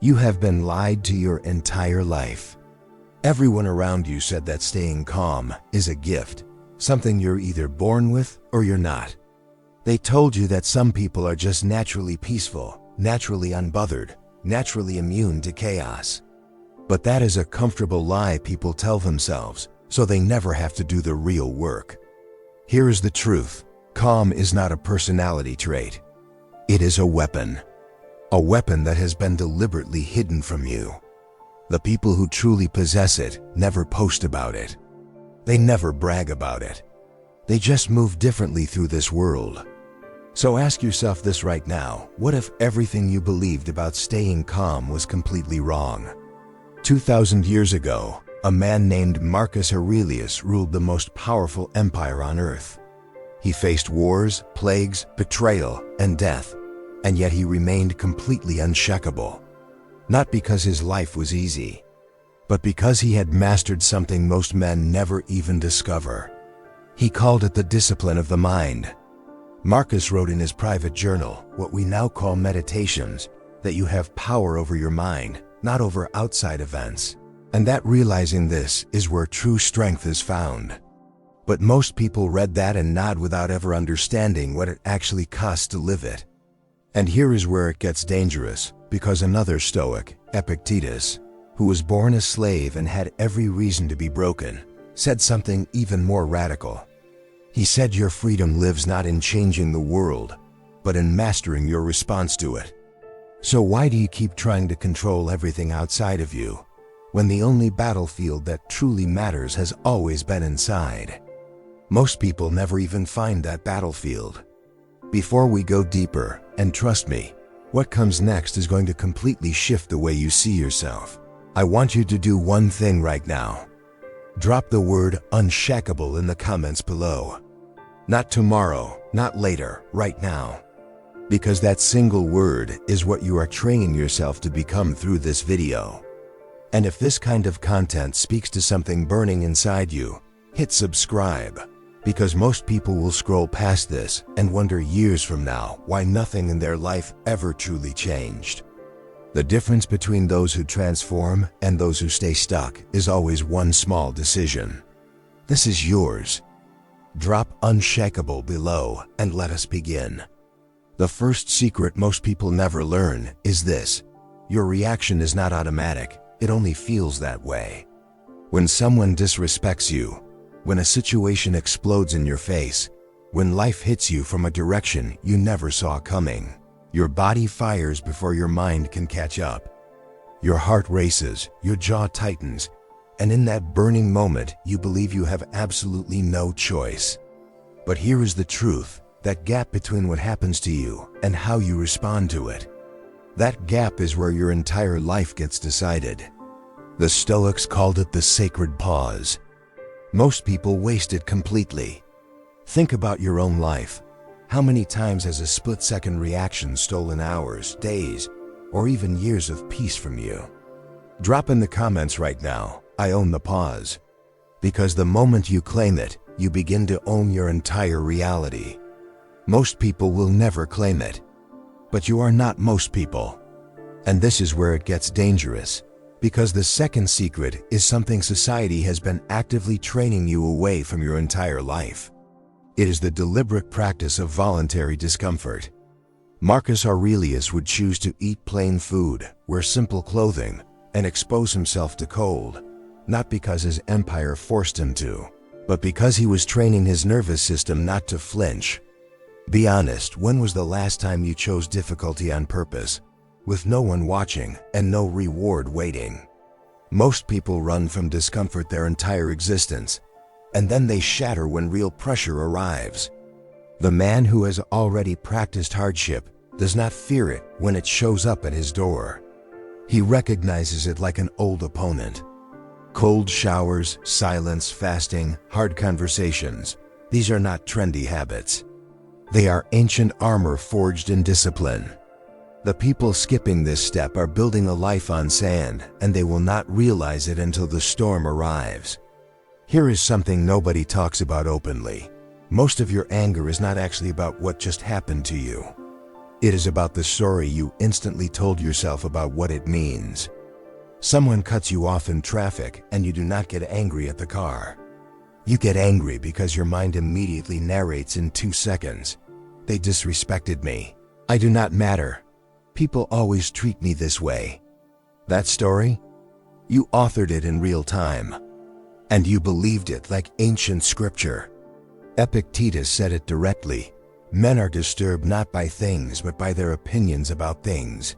You have been lied to your entire life. Everyone around you said that staying calm is a gift, something you're either born with or you're not. They told you that some people are just naturally peaceful, naturally unbothered, naturally immune to chaos. But that is a comfortable lie people tell themselves, so they never have to do the real work. Here is the truth. Calm is not a personality trait. It is a weapon. A weapon that has been deliberately hidden from you. The people who truly possess it never post about it. They never brag about it. They just move differently through this world. So ask yourself this right now: what if everything you believed about staying calm was completely wrong? 2,000 years ago, a man named Marcus Aurelius ruled the most powerful empire on earth. He faced wars, plagues, betrayal, and death, and yet he remained completely unshakable. Not because his life was easy, but because he had mastered something most men never even discover. He called it the discipline of the mind. Marcus wrote in his private journal, what we now call meditations, that you have power over your mind, not over outside events, and that realizing this is where true strength is found. But most people read that and nod without ever understanding what it actually costs to live it. And here is where it gets dangerous, because another Stoic, Epictetus, who was born a slave and had every reason to be broken, said something even more radical. He said your freedom lives not in changing the world, but in mastering your response to it. So why do you keep trying to control everything outside of you, when the only battlefield that truly matters has always been inside? Most people never even find that battlefield. Before we go deeper, and trust me, what comes next is going to completely shift the way you see yourself. I want you to do one thing right now. Drop the word unshakable in the comments below. Not tomorrow, not later, right now. Because that single word is what you are training yourself to become through this video. And if this kind of content speaks to something burning inside you, hit subscribe. Because most people will scroll past this and wonder years from now why nothing in their life ever truly changed. The difference between those who transform and those who stay stuck is always one small decision. This is yours. Drop unshakable below and let us begin. The first secret most people never learn is this: your reaction is not automatic, it only feels that way. When someone disrespects you, when a situation explodes in your face, when life hits you from a direction you never saw coming, your body fires before your mind can catch up. Your heart races, your jaw tightens, and in that burning moment, you believe you have absolutely no choice. But here is the truth, that gap between what happens to you and how you respond to it. That gap is where your entire life gets decided. The Stoics called it the sacred pause. Most people waste it completely. Think about your own life. How many times has a split-second reaction stolen hours, days, or even years of peace from you? Drop in the comments right now, I own the pause. Because the moment you claim it, you begin to own your entire reality. Most people will never claim it. But you are not most people. And this is where it gets dangerous. Because the second secret is something society has been actively training you away from your entire life. It is the deliberate practice of voluntary discomfort. Marcus Aurelius would choose to eat plain food, wear simple clothing, and expose himself to cold, not because his empire forced him to, but because he was training his nervous system not to flinch. Be honest, when was the last time you chose difficulty on purpose? With no one watching and no reward waiting. Most people run from discomfort their entire existence, and then they shatter when real pressure arrives. The man who has already practiced hardship does not fear it when it shows up at his door. He recognizes it like an old opponent. Cold showers, silence, fasting, hard conversations, these are not trendy habits. They are ancient armor forged in discipline. The people skipping this step are building a life on sand, and they will not realize it until the storm arrives. Here is something nobody talks about openly. Most of your anger is not actually about what just happened to you. It is about the story you instantly told yourself about what it means. Someone cuts you off in traffic and you do not get angry at the car. You get angry because your mind immediately narrates in 2 seconds. They disrespected me. I do not matter. People always treat me this way. That story? You authored it in real time. And you believed it like ancient scripture. Epictetus said it directly. Men are disturbed not by things but by their opinions about things.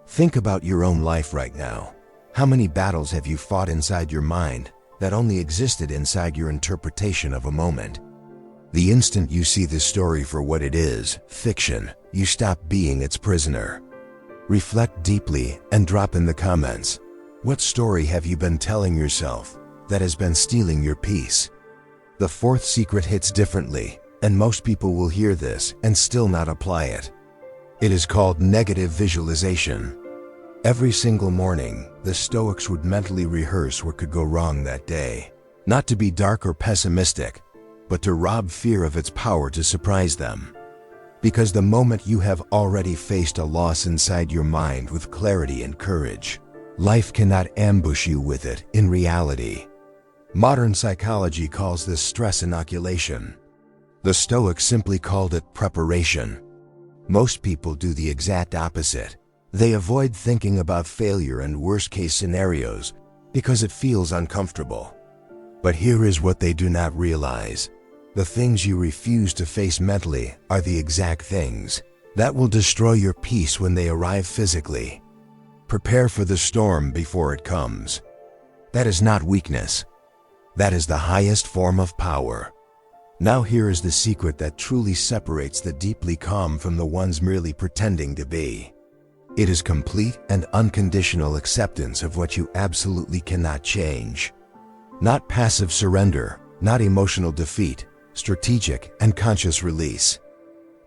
Think about your own life right now. How many battles have you fought inside your mind that only existed inside your interpretation of a moment? The instant you see the story for what it is, fiction, you stop being its prisoner. Reflect deeply and drop in the comments. What story have you been telling yourself that has been stealing your peace? The fourth secret hits differently, and most people will hear this and still not apply it. It is called negative visualization. Every single morning, the Stoics would mentally rehearse what could go wrong that day. Not to be dark or pessimistic, but to rob fear of its power to surprise them. Because the moment you have already faced a loss inside your mind with clarity and courage, life cannot ambush you with it in reality. Modern psychology calls this stress inoculation. The Stoics simply called it preparation. Most people do the exact opposite. They avoid thinking about failure and worst-case scenarios because it feels uncomfortable. But here is what they do not realize. The things you refuse to face mentally are the exact things that will destroy your peace when they arrive physically. Prepare for the storm before it comes. That is not weakness. That is the highest form of power. Now here is the secret that truly separates the deeply calm from the ones merely pretending to be. It is complete and unconditional acceptance of what you absolutely cannot change. Not passive surrender, not emotional defeat, strategic and conscious release.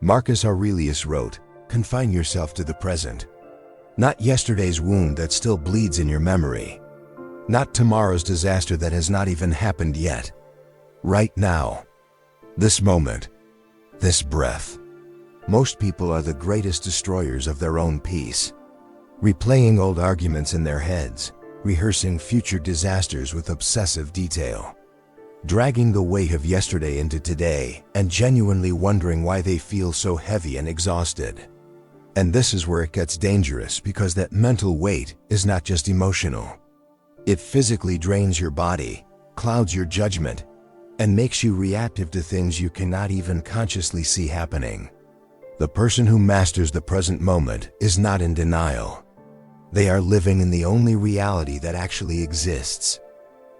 Marcus Aurelius wrote, "Confine yourself to the present." Not yesterday's wound that still bleeds in your memory. Not tomorrow's disaster that has not even happened yet. Right now. This moment. This breath. Most people are the greatest destroyers of their own peace. Replaying old arguments in their heads, rehearsing future disasters with obsessive detail. Dragging the weight of yesterday into today and genuinely wondering why they feel so heavy and exhausted. And this is where it gets dangerous, because that mental weight is not just emotional. It physically drains your body, clouds your judgment, and makes you reactive to things you cannot even consciously see happening. The person who masters the present moment is not in denial. They are living in the only reality that actually exists.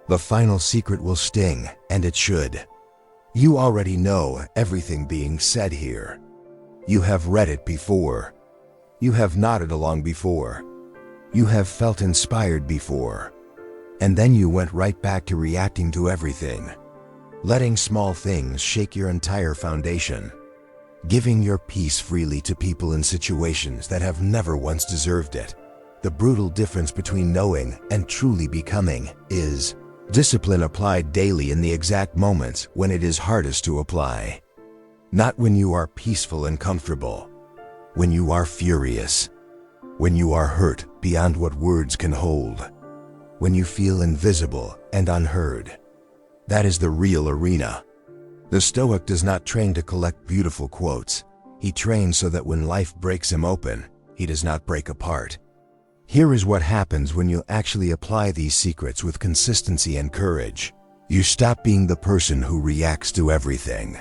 The final secret will sting, and it should. You already know everything being said here. You have read it before. You have nodded along before. You have felt inspired before. And then you went right back to reacting to everything. Letting small things shake your entire foundation. Giving your peace freely to people in situations that have never once deserved it. The brutal difference between knowing and truly becoming is discipline applied daily in the exact moments when it is hardest to apply. Not when you are peaceful and comfortable. When you are furious. When you are hurt beyond what words can hold. When you feel invisible and unheard. That is the real arena. The Stoic does not train to collect beautiful quotes. He trains so that when life breaks him open, he does not break apart. Here is what happens when you actually apply these secrets with consistency and courage. You stop being the person who reacts to everything.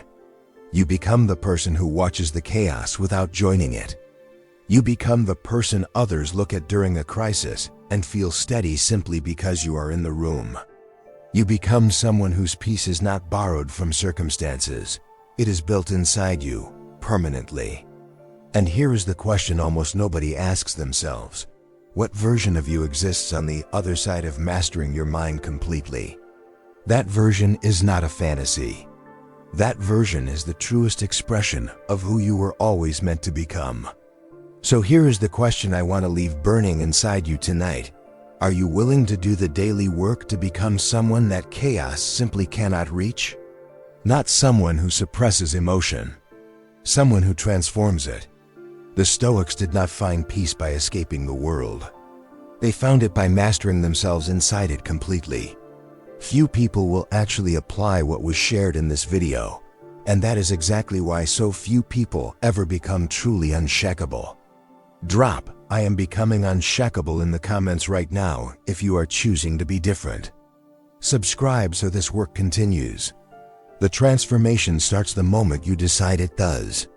You become the person who watches the chaos without joining it. You become the person others look at during a crisis and feel steady simply because you are in the room. You become someone whose peace is not borrowed from circumstances. It is built inside you, permanently. And here is the question almost nobody asks themselves. What version of you exists on the other side of mastering your mind completely? That version is not a fantasy. That version is the truest expression of who you were always meant to become. So here is the question I want to leave burning inside you tonight. Are you willing to do the daily work to become someone that chaos simply cannot reach? Not someone who suppresses emotion. Someone who transforms it. The Stoics did not find peace by escaping the world. They found it by mastering themselves inside it completely. Few people will actually apply what was shared in this video, and that is exactly why so few people ever become truly unshakable. Drop "I am becoming unshakable" in the comments right now if you are choosing to be different. Subscribe so this work continues. The transformation starts the moment you decide it does.